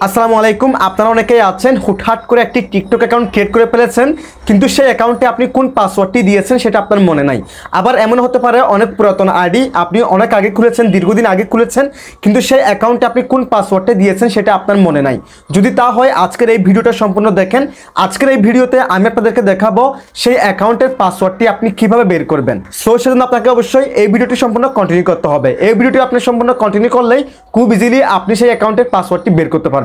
আসসালামু আলাইকুম। আপনারা অনেকেই আছেন হুটহাট করে একটি টিকটক অ্যাকাউন্ট ক্রিয়েট করে ফেলেছেন, কিন্তু সেই অ্যাকাউন্টে আপনি কোন পাসওয়ার্ডটি দিয়েছেন সেটা আপনার মনে নাই। আবার এমন হতে পারে অনেক পুরাতন আইডি আপনি অনেক আগে খুলেছেন, দীর্ঘদিন আগে খুলেছেন, কিন্তু সেই অ্যাকাউন্টে আপনি কোন পাসওয়ার্ডটা দিয়েছেন সেটা আপনার মনে নাই। যদি তা হয় আজকের এই ভিডিওটা সম্পূর্ণ দেখেন। আজকের এই ভিডিওতে আমি আপনাদেরকে দেখাবো সেই অ্যাকাউন্টের পাসওয়ার্ডটি আপনি কিভাবে বের করবেন। সো সেজন্য আপনাকে অবশ্যই এই ভিডিওটি সম্পূর্ণ কন্টিনিউ করতে হবে। এই ভিডিওটি আপনি সম্পূর্ণ কন্টিনিউ করলেই খুব ইজিলি আপনি সেই অ্যাকাউন্টের পাসওয়ার্ডটি বের করতে পারবেন।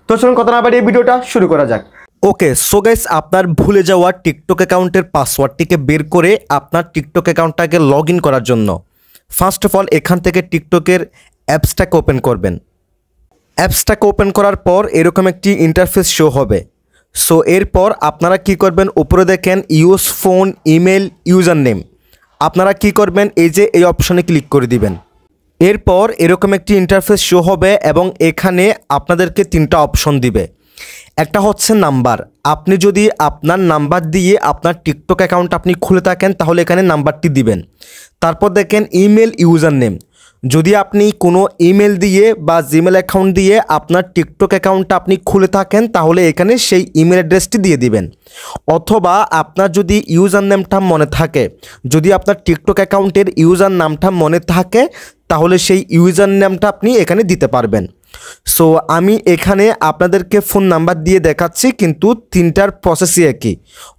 তো চলুন কথা না বাড়িয়ে এই ভিডিওটা শুরু করা যাক। ওকে, সো গাইস, আপনার ভুলে যাওয়া টিকটক অ্যাকাউন্টের পাসওয়ার্ডটিকে বের করে আপনার টিকটক অ্যাকাউন্টটাকে লগ ইন করার জন্য ফার্স্ট অফ অল এখান থেকে টিকটকের অ্যাপসটাকে ওপেন করবেন। অ্যাপসটাকে ওপেন করার পর এরকম একটি ইন্টারফেস শো হবে। সো এরপর আপনারা কি করবেন, উপরে দেখেন use phone, email, user name. আপনারা কি করবেন, এই যে এই অপশনে ক্লিক করে দিবেন। এরপর এরকম একটি ইন্টারফেস শো হবে এবং এখানে আপনাদেরকে তিনটা অপশন দিবে। একটা হচ্ছে নাম্বার। আপনি যদি আপনার নাম্বার দিয়ে আপনার টিকটক অ্যাকাউন্ট আপনি খুলে থাকেন তাহলে এখানে নাম্বারটি দিবেন। তারপর দেখেন ইমেল, ইউজার নেম। যদি আপনি কোনো ইমেল দিয়ে বা জিমেল অ্যাকাউন্ট দিয়ে আপনার টিকটক অ্যাকাউন্টটা আপনি খুলে থাকেন তাহলে এখানে সেই ইমেল অ্যাড্রেসটি দিয়ে দিবেন। অথবা আপনার যদি ইউজার নেমটা মনে থাকে, যদি আপনার টিকটক অ্যাকাউন্টের ইউজার নামটা মনে থাকে তাহলে সেই ইউজার নেমটা আপনি এখানে দিতে পারবেন। সো আমি এখানে আপনাদেরকে ফোন নাম্বার দিয়ে দেখাচ্ছি, কিন্তু তিনটার প্রসেসই একই,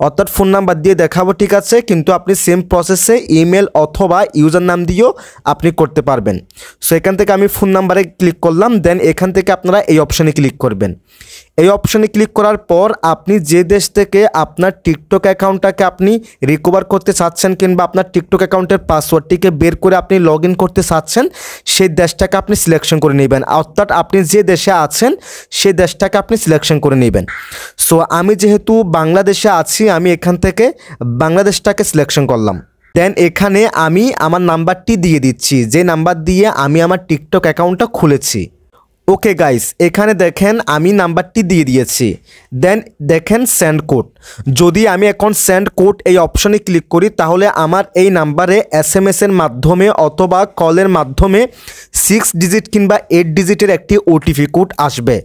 অর্থাৎ ফোন নাম্বার দিয়ে দেখাবো, ঠিক আছে, কিন্তু আপনি সেম প্রসেসে ইমেল অথবা ইউজার নাম দিয়েও আপনি করতে পারবেন। সো এখান থেকে আমি ফোন নাম্বারে ক্লিক করলাম, দেন এখান থেকে আপনারা এই অপশানে ক্লিক করবেন। এই অপশানে ক্লিক করার পর আপনি যে দেশ থেকে আপনার টিকটক অ্যাকাউন্টটাকে আপনি রিকভার করতে চাচ্ছেন কিংবা আপনার টিকটক অ্যাকাউন্টের পাসওয়ার্ডটিকে বের করে আপনি লগ ইন করতে চাচ্ছেন সেই দেশটাকে আপনি সিলেকশন করে নেবেন। অর্থাৎ আপনি যে দেশে আছেন সেই দেশটাকে আপনি সিলেকশন করে নেবেন। সো আমি যেহেতু বাংলাদেশে আছি, আমি এখান থেকে বাংলাদেশটাকে সিলেকশন করলাম। দেন এখানে আমি আমার নাম্বারটি দিয়ে দিচ্ছি, যে নাম্বার দিয়ে আমি আমার টিকটক অ্যাকাউন্টটা খুলেছি। ওকে গাইস, এখানে দেখেন আমি নাম্বারটি দিয়ে দিয়েছি। দেন দেখেন সেন্ড কোড। যদি আমি এখন সেন্ড কোড এই অপশনে ক্লিক করি তাহলে আমার এই নাম্বারে এসএমএসের মাধ্যমে অথবা কলের মাধ্যমে 6 ডিজিট কিংবা 8 ডিজিটের একটি ওটিপি কোড আসবে।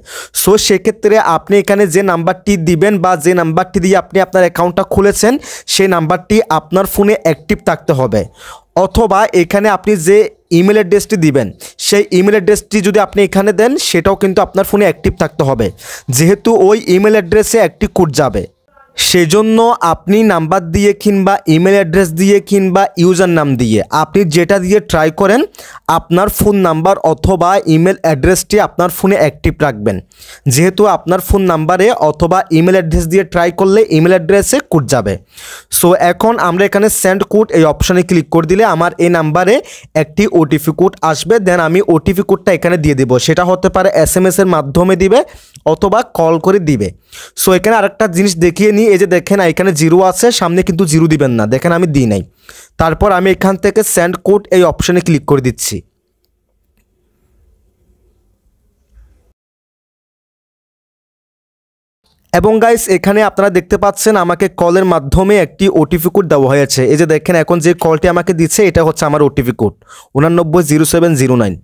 সো সেক্ষেত্রে আপনি এখানে যে নাম্বারটি দিবেন বা যে নাম্বারটি দিয়ে আপনি আপনার অ্যাকাউন্টটা খুলেছেন সেই নাম্বারটি আপনার ফোনে অ্যাক্টিভ থাকতে হবে। অথবা এখানে আপনি যে ইমেল অ্যাড্রেসটি দিবেন সেই ইমেল অ্যাড্রেসটি যদি আপনি এখানে দেন সেটাও কিন্তু আপনার ফোনে অ্যাক্টিভ থাকতে হবে, যেহেতু ওই ইমেল অ্যাড্রেসে একটি কোড যাবে। সেজন্য আপনি নাম্বার দিয়ে কিংবা ইমেল অ্যাড্রেস দিয়ে কিংবা ইউজার নাম দিয়ে আপনি যেটা দিয়ে ট্রাই করেন আপনার ফোন নাম্বার অথবা ইমেল অ্যাড্রেসটি আপনার ফোনে অ্যাক্টিভ রাখবেন, যেহেতু আপনার ফোন নাম্বারে অথবা ইমেল অ্যাড্রেস দিয়ে ট্রাই করলে ইমেল অ্যাড্রেসে কোড যাবে। সো এখন আমরা এখানে সেন্ড কোড এই অপশানে ক্লিক করে দিলে আমার এই নাম্বারে একটি ওটিপি কোড আসবে। দেন আমি ওটিপি কোডটা এখানে দিয়ে দেবো, সেটা হতে পারে এসএমএসের মাধ্যমে দিবে অথবা কল করে দিবে। সো এখানে আরেকটা জিনিস দেখিয়ে নিই, এই যে দেখেন এখানে 0 আছে, সামনে কিন্তু 0 দিবেন না, দেখেন আমি দিই নাই। তারপর আমি এখান থেকে সেন্ড কোড এই অপশানে ক্লিক করে দিচ্ছি। এবং গাইস এখানে আপনারা দেখতে পাচ্ছেন আমাকে কলের মাধ্যমে একটি ওটিপি কোড দেওয়া হয়েছে। এই যে দেখেন এখন যে কলটি আমাকে দিচ্ছে এটা হচ্ছে আমার ওটিপি কোড 890709।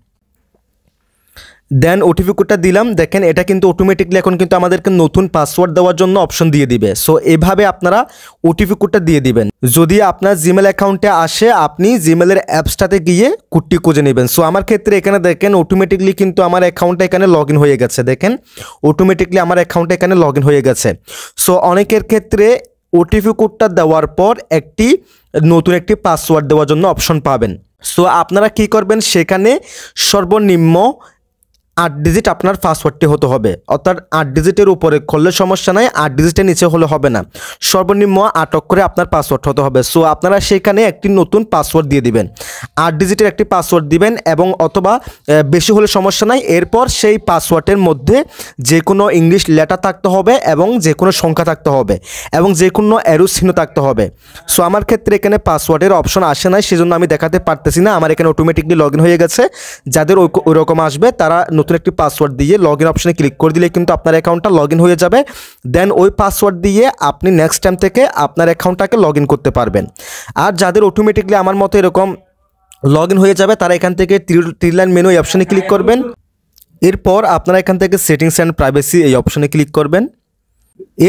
দেন ওটিপি কোডটা দিলাম, দেখেন এটা কিন্তু অটোমেটিকলি এখন কিন্তু আমাদেরকে নতুন পাসওয়ার্ড দেওয়ার জন্য অপশন দিয়ে দিবে। সো এভাবে আপনারা ওটিপি কোডটা দিয়ে দিবেন। যদি আপনার জিমেল অ্যাকাউন্টে আসে আপনি জিমেলের অ্যাপসটাতে গিয়ে কোডটি খুঁজে নেবেন। সো আমার ক্ষেত্রে এখানে দেখেন অটোমেটিকলি কিন্তু আমার অ্যাকাউন্টটা এখানে লগ ইন হয়ে গেছে, দেখেন অটোমেটিকলি আমার অ্যাকাউন্টটা এখানে লগ ইন হয়ে গেছে। সো অনেকের ক্ষেত্রে ওটিপি কোডটা দেওয়ার পর নতুন একটি পাসওয়ার্ড দেওয়ার জন্য অপশন পাবেন। সো আপনারা কি করবেন, সেখানে সর্বনিম্ন 8 ডিজিট আপনার পাসওয়ার্ডটি হতে হবে, অর্থাৎ 8 ডিজিটের উপরে করলে সমস্যা নাই, 8 ডিজিটের নিচে হলে হবে না, সর্বনিম্ন 8 অক্ষরে আপনার পাসওয়ার্ড হতে হবে। সো আপনারা সেখানে একটি নতুন পাসওয়ার্ড দিয়ে দিবেন, 8 ডিজিটের একটি পাসওয়ার্ড দিবেন এবং অথবা বেশি হলে সমস্যা নাই। এরপর সেই পাসওয়ার্ডের মধ্যে যে কোনো ইংলিশ লেটার থাকতে হবে এবং যে কোনো সংখ্যা থাকতে হবে এবং যে কোনো অ্যারো চিহ্ন থাকতে হবে। সো আমার ক্ষেত্রে এখানে পাসওয়ার্ডের অপশন আসে নাই, সেজন্য আমি দেখাতে পারতেছি না, আমার এখানে অটোমেটিকলি লগ ইন হয়ে গেছে। যাদের ওইরকম আসবে তারা নতুন একটি পাসওয়ার্ড দিয়ে লগ ইন অপশনে ক্লিক করে দিলে কিন্তু আপনার অ্যাকাউন্টটা লগ ইন হয়ে যাবে। দেন ওই পাসওয়ার্ড দিয়ে আপনি নেক্সট টাইম থেকে আপনার অ্যাকাউন্টটাকে লগ ইন করতে পারবেন। আর যাদের অটোমেটিকলি আমার মতো এরকম লগ ইন হয়ে যাবে তারা এখান থেকে 3 লাইন মেনু এই অপশনে ক্লিক করবেন। এরপর আপনারা এখান থেকে সেটিংস অ্যান্ড প্রাইভেসি এই অপশনে ক্লিক করবেন।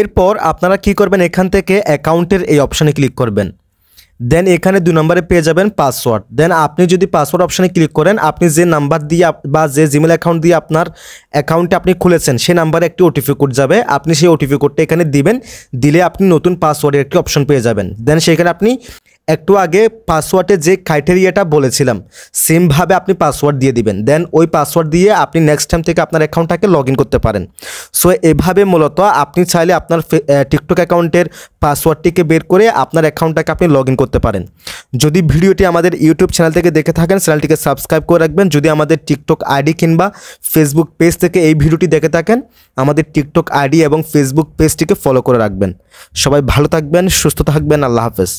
এরপর আপনারা কি করবেন, এখান থেকে অ্যাকাউন্টের এই অপশনে ক্লিক করবেন। দেন এখানে 2 নম্বরে পেয়ে যাবেন পাসওয়ার্ড। দেন আপনি যদি পাসওয়ার্ড অপশনে ক্লিক করেন, আপনি যে নাম্বার দিয়ে বা যে জিমেল অ্যাকাউন্ট দিয়ে আপনার অ্যাকাউন্টে আপনি খুলেছেন সেই নাম্বারে একটি ওটিপি কোড যাবে। আপনি সেই ওটিপি কোডটা এখানে দিবেন, দিলে আপনি নতুন পাসওয়ার্ডের একটি অপশন পেয়ে যাবেন। দেন সেখানে আপনি একটু আগে পাসওয়ার্ডের যে ক্রাইটেরিয়াটা বলেছিলাম সেমভাবে আপনি পাসওয়ার্ড দিয়ে দিবেন। দেন ওই পাসওয়ার্ড দিয়ে আপনি নেক্সট টাইম থেকে আপনার অ্যাকাউন্টটাকে লগ ইন করতে পারেন। সো এভাবে মূলত আপনি চাইলে আপনার টিকটক অ্যাকাউন্টের পাসওয়ার্ডটিকে বের করে আপনার অ্যাকাউন্টটাকে আপনি লগ ইন করতে পারেন। যদি ভিডিওটি আমাদের ইউটিউব চ্যানেল থেকে দেখে থাকেন, চ্যানেলটিকে সাবস্ক্রাইব করে রাখবেন। যদি আমাদের টিকটক আইডি কিংবা ফেসবুক পেজ থেকে এই ভিডিওটি দেখে থাকেন, আমাদের টিকটক আইডি এবং ফেসবুক পেজটিকে ফলো করে রাখবেন। সবাই ভালো থাকবেন, সুস্থ থাকবেন। আল্লাহ হাফেজ।